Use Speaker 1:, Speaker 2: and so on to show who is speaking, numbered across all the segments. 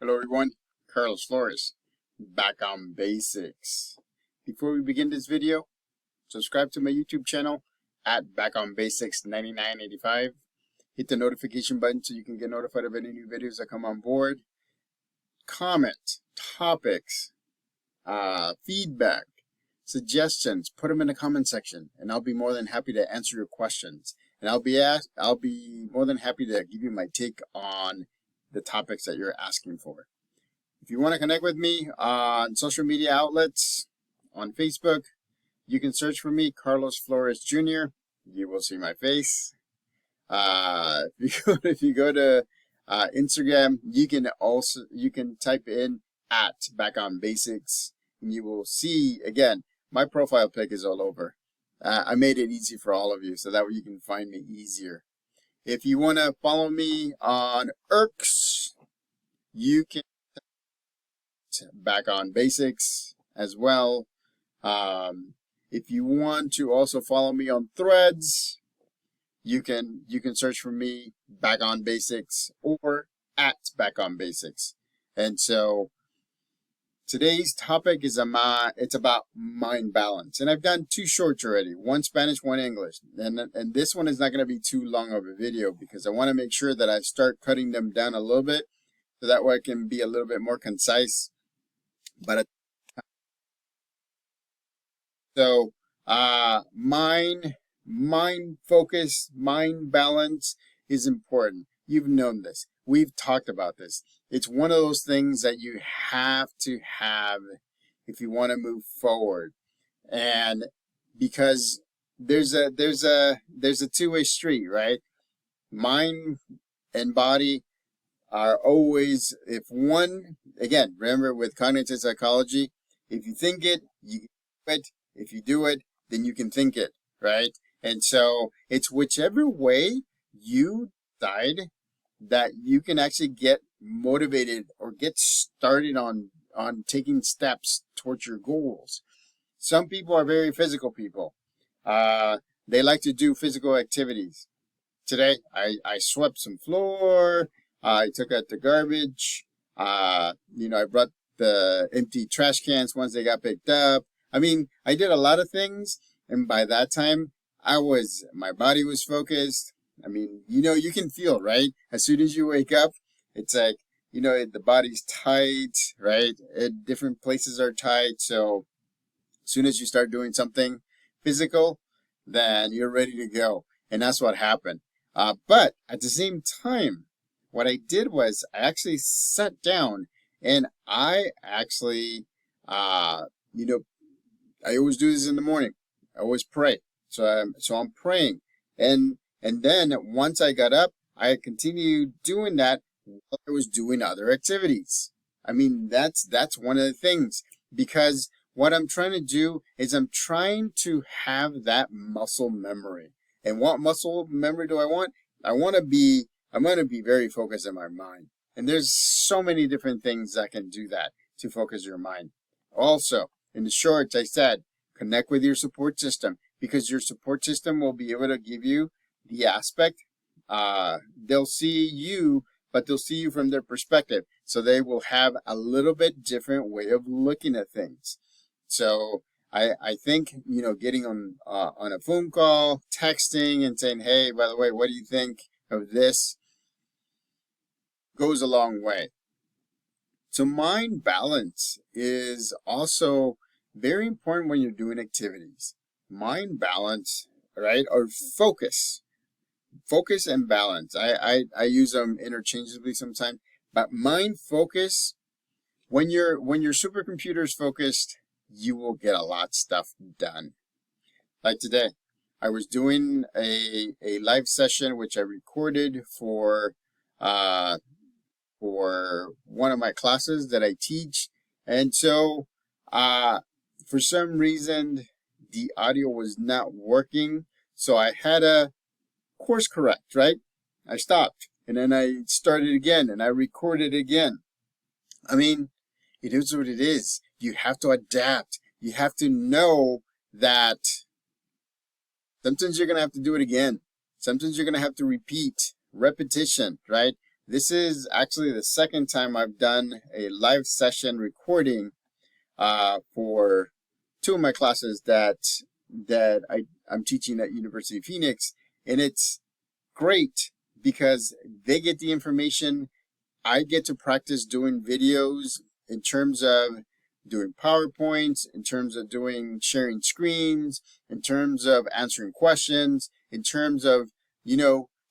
Speaker 1: Hello everyone, Carlos Flores, back on basics. Before we begin this video, subscribe to my YouTube channel at Back on Basics 9985. Hit the notification button so you can get notified of any new videos that come on board. Comment, topics, feedback, suggestions, put them in the comment section and I'll be more than happy to answer your questions. And I'll be more than happy to give you my take on the topics that you're asking for. If you want to connect with me on social media outlets, on Facebook, you can search for me, Carlos Flores Jr. You will see my face. If you go to Instagram, you can type in at Back on Basics, and you will see again my profile pic is all over. I made it easy for all of you, so that way you can find me easier. If you want to follow me on X, you can Back on Basics as well. If you want to also follow me on Threads, you can search for me, Back on Basics, or at Back on Basics. And so today's topic is it's about mind balance, and I've done two shorts already, one Spanish, one English, and this one is not going to be too long of a video because I want to make sure that I start cutting them down a little bit so that way I can be a little bit more concise. But so mind focus, mind balance is important. You've known this. We've talked about this. It's one of those things that you have to have if you want to move forward. And because there's a two-way street, right? Mind and body are always, if one, again, remember with cognitive psychology, if you think it, you do it. If you do it, then you can think it, right? And so it's whichever way you decide that you can actually get motivated or get started on taking steps towards your goals. Some people are very physical people. They like to do physical activities. Today, I swept some floor. I took out the garbage. I brought the empty trash cans once they got picked up. I mean, I did a lot of things, and by that time, my body was focused. I mean, you can feel, right? As soon as you wake up, it's like, the body's tight, right? Different places are tight. So as soon as you start doing something physical, then you're ready to go. And that's what happened. But at the same time, what I did was I actually sat down and I actually, I always do this in the morning. I always pray. So I'm praying. And then once I got up, I continued doing that while I was doing other activities. I mean, that's one of the things, because what I'm trying to do is I'm trying to have that muscle memory. And what muscle memory do I want? I'm going to be very focused in my mind. And there's so many different things that can do that to focus your mind. Also, in the shorts, I said, connect with your support system, because your support system will be able to give you the aspect. They'll see you, but they'll see you from their perspective. So they will have a little bit different way of looking at things. So I think, getting on a phone call, texting and saying, hey, by the way, what do you think of this, goes a long way. So mind balance is also very important when you're doing activities. Mind balance, right? Or focus and balance. I use them interchangeably sometimes, but mind focus, when your supercomputer is focused, you will get a lot of stuff done. Like today, I was doing a live session which I recorded for one of my classes that I teach, and so for some reason the audio was not working, so I had to course correct, right? I stopped and then I started again and I recorded again. I mean, it is what it is. You have to adapt. You have to know that sometimes you're going to have to do it again. Sometimes you're going to have to repeat, repetition, right? this is actually the second time I've done a live session recording for two of my classes that I'm teaching at University of Phoenix, and it's great because they get the information. I get to practice doing videos in terms of doing PowerPoints, in terms of doing sharing screens, in terms of answering questions, in terms of,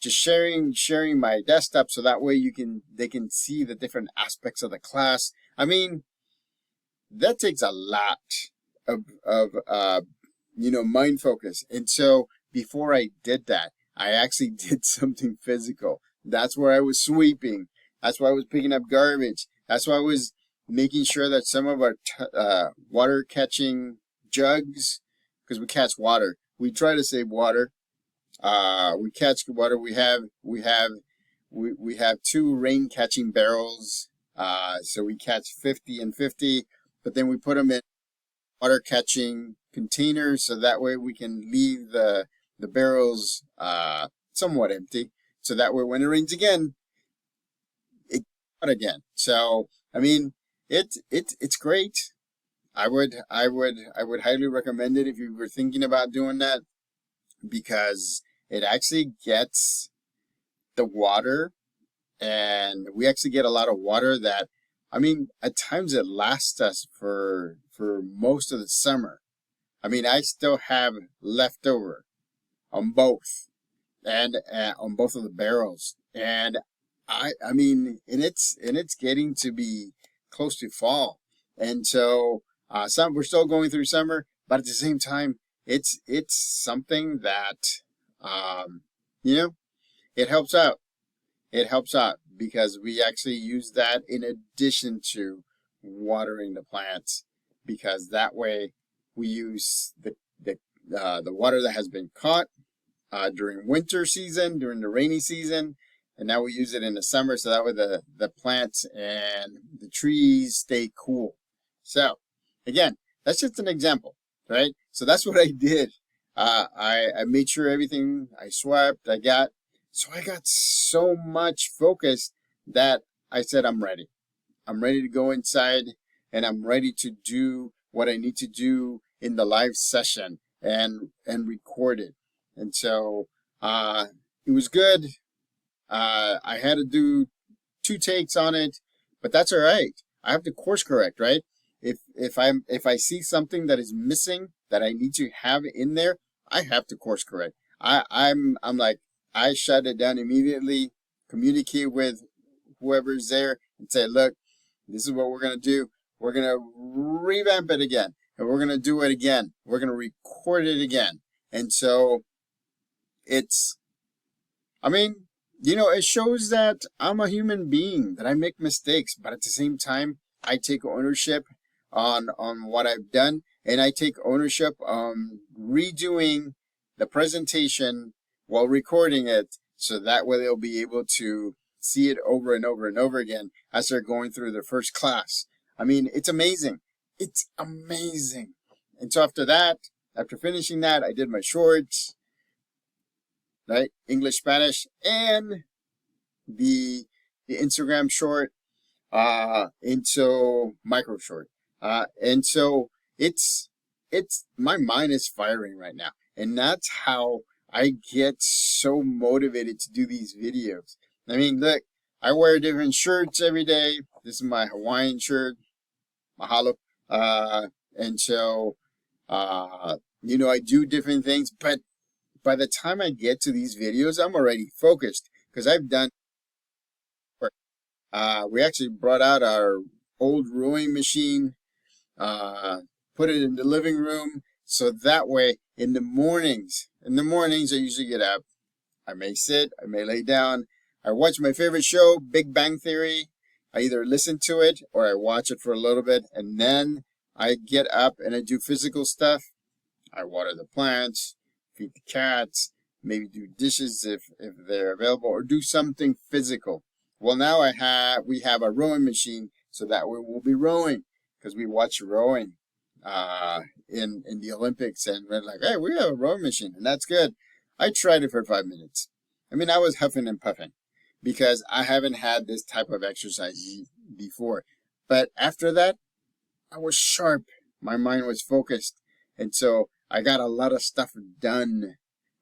Speaker 1: just sharing my desktop so that way they can see the different aspects of the class. I mean, that takes a lot of mind focus. And so before I did that, I actually did something physical. That's where I was sweeping. That's why I was picking up garbage. That's why I was making sure that some of our water catching jugs, because we catch water, we try to save water. We catch water. We have two rain catching barrels. So we catch 50 and 50, but then we put them in water catching containers so that way we can leave the barrels somewhat empty. So that way when it rains again, it out again. So I mean, it's great. I would highly recommend it if you were thinking about doing that, because it actually gets the water, and we actually get a lot of water that, I mean, at times it lasts us for most of the summer. I mean, I still have leftover on both, and on both of the barrels, and I mean, and it's getting to be close to fall, and so we're still going through summer, but at the same time, it's something that you know it helps out. It helps out because we actually use that in addition to watering the plants, because that way we use the water that has been caught during winter season, during the rainy season, and now we use it in the summer, so that way the plants and the trees stay cool. So again, that's just an example, right? So that's what I did. I made sure everything I swept, I got so much focus that I said, I'm ready. I'm ready to go inside, and I'm ready to do what I need to do in the live session and record it. And so it was good. I had to do 2 takes on it, but that's all right. I have to course correct, right? If I see something that is missing that I need to have in there, I have to course correct. I'm like, I shut it down immediately, communicate with whoever's there and say, look, this is what we're going to do. We're going to revamp it again, and we're going to do it again. We're going to record it again. And so it's, I mean, it shows that I'm a human being, that I make mistakes, but at the same time, I take ownership on what I've done, and I take ownership on redoing the presentation while recording it, so that way they'll be able to see it over and over and over again as they're going through their first class. I mean, it's amazing. It's amazing. And so after finishing that, I did my shorts, right? English, Spanish, and the Instagram short, and so micro short. And so it's my mind is firing right now. And that's how I get so motivated to do these videos. I mean, look, I wear different shirts every day. This is my Hawaiian shirt, mahalo. And so, I do different things, but by the time I get to these videos, I'm already focused because I've done work. We actually brought out our old rowing machine, put it in the living room, so that way in the mornings I usually get up. I may sit, I may lay down. I watch my favorite show, Big Bang Theory. I either listen to it or I watch it for a little bit, and then I get up and I do physical stuff. I water the plants, feed the cats, maybe do dishes if they're available, or do something physical. Well, now we have a rowing machine, so that way we'll be rowing, because we watch rowing in the Olympics, and we're like, hey, we have a rowing machine, and that's good. I tried it for 5 minutes. I mean, I was huffing and puffing, because I haven't had this type of exercise before. But after that, I was sharp. My mind was focused. And so I got a lot of stuff done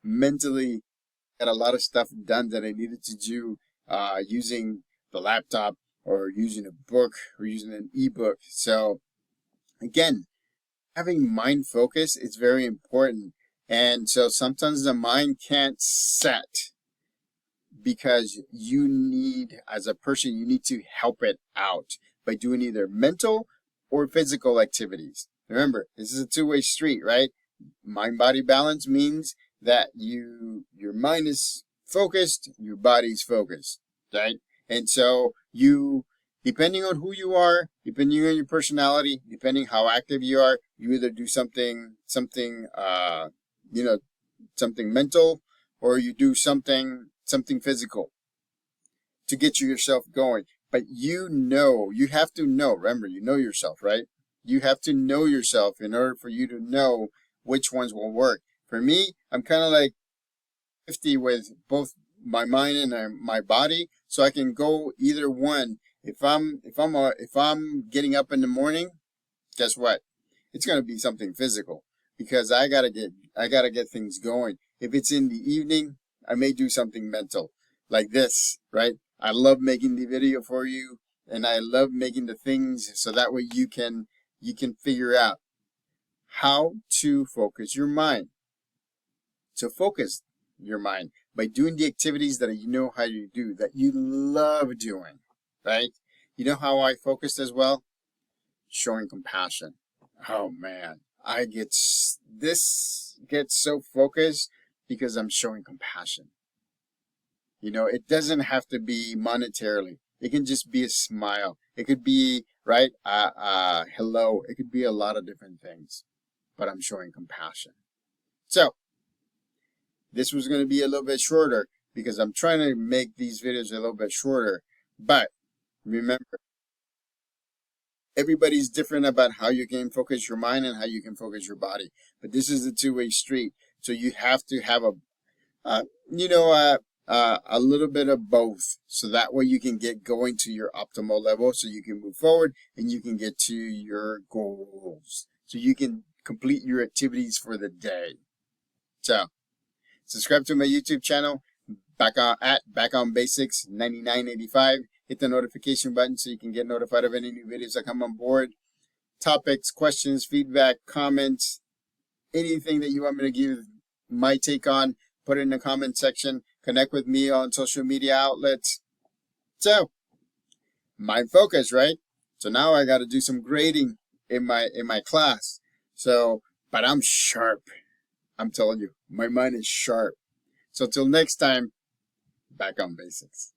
Speaker 1: mentally, got a lot of stuff done that I needed to do using the laptop or using a book or using an ebook. So again, having mind focus is very important. And so sometimes the mind can't set because you need, as a person, you need to help it out by doing either mental or physical activities. Remember, this is a two-way street, right? Mind-body balance means that your mind is focused, your body's focused, right? And so you, depending on who you are, depending on your personality, depending how active you are, you either do something mental, or you do something physical to get yourself going. But you have to know, remember, you know yourself, right? You have to know yourself in order for you to know which ones will work. For me, I'm kind of like 50 with both my mind and my body, so I can go either one. If I'm getting up in the morning, guess what? It's going to be something physical because I got to get things going. If it's in the evening, I may do something mental like this, right? I love making the video for you, and I love making the things so that way you can figure out how to focus your mind. So focus your mind by doing the activities that you know how to do, that you love doing, right? You know how I focused as well? Showing compassion. Oh man, this gets so focused because I'm showing compassion. You know, it doesn't have to be monetarily. It can just be a smile. It could be, right, hello. It could be a lot of different things, but I'm showing compassion. So this was going to be a little bit shorter because I'm trying to make these videos a little bit shorter. But remember, everybody's different about how you can focus your mind and how you can focus your body. But this is a two-way street. So you have to have a little bit of both. So that way you can get going to your optimal level so you can move forward and you can get to your goals. So you can complete your activities for the day. So subscribe to my YouTube channel, Back on Basics 9985. Hit the notification button so you can get notified of any new videos that come on board. Topics, questions, feedback, comments, anything that you want me to give my take on, put it in the comment section. Connect with me on social media outlets. So, mind focus, right? So now I got to do some grading in my class. So, but I'm sharp. I'm telling you, my mind is sharp. So till next time, Back on Basics.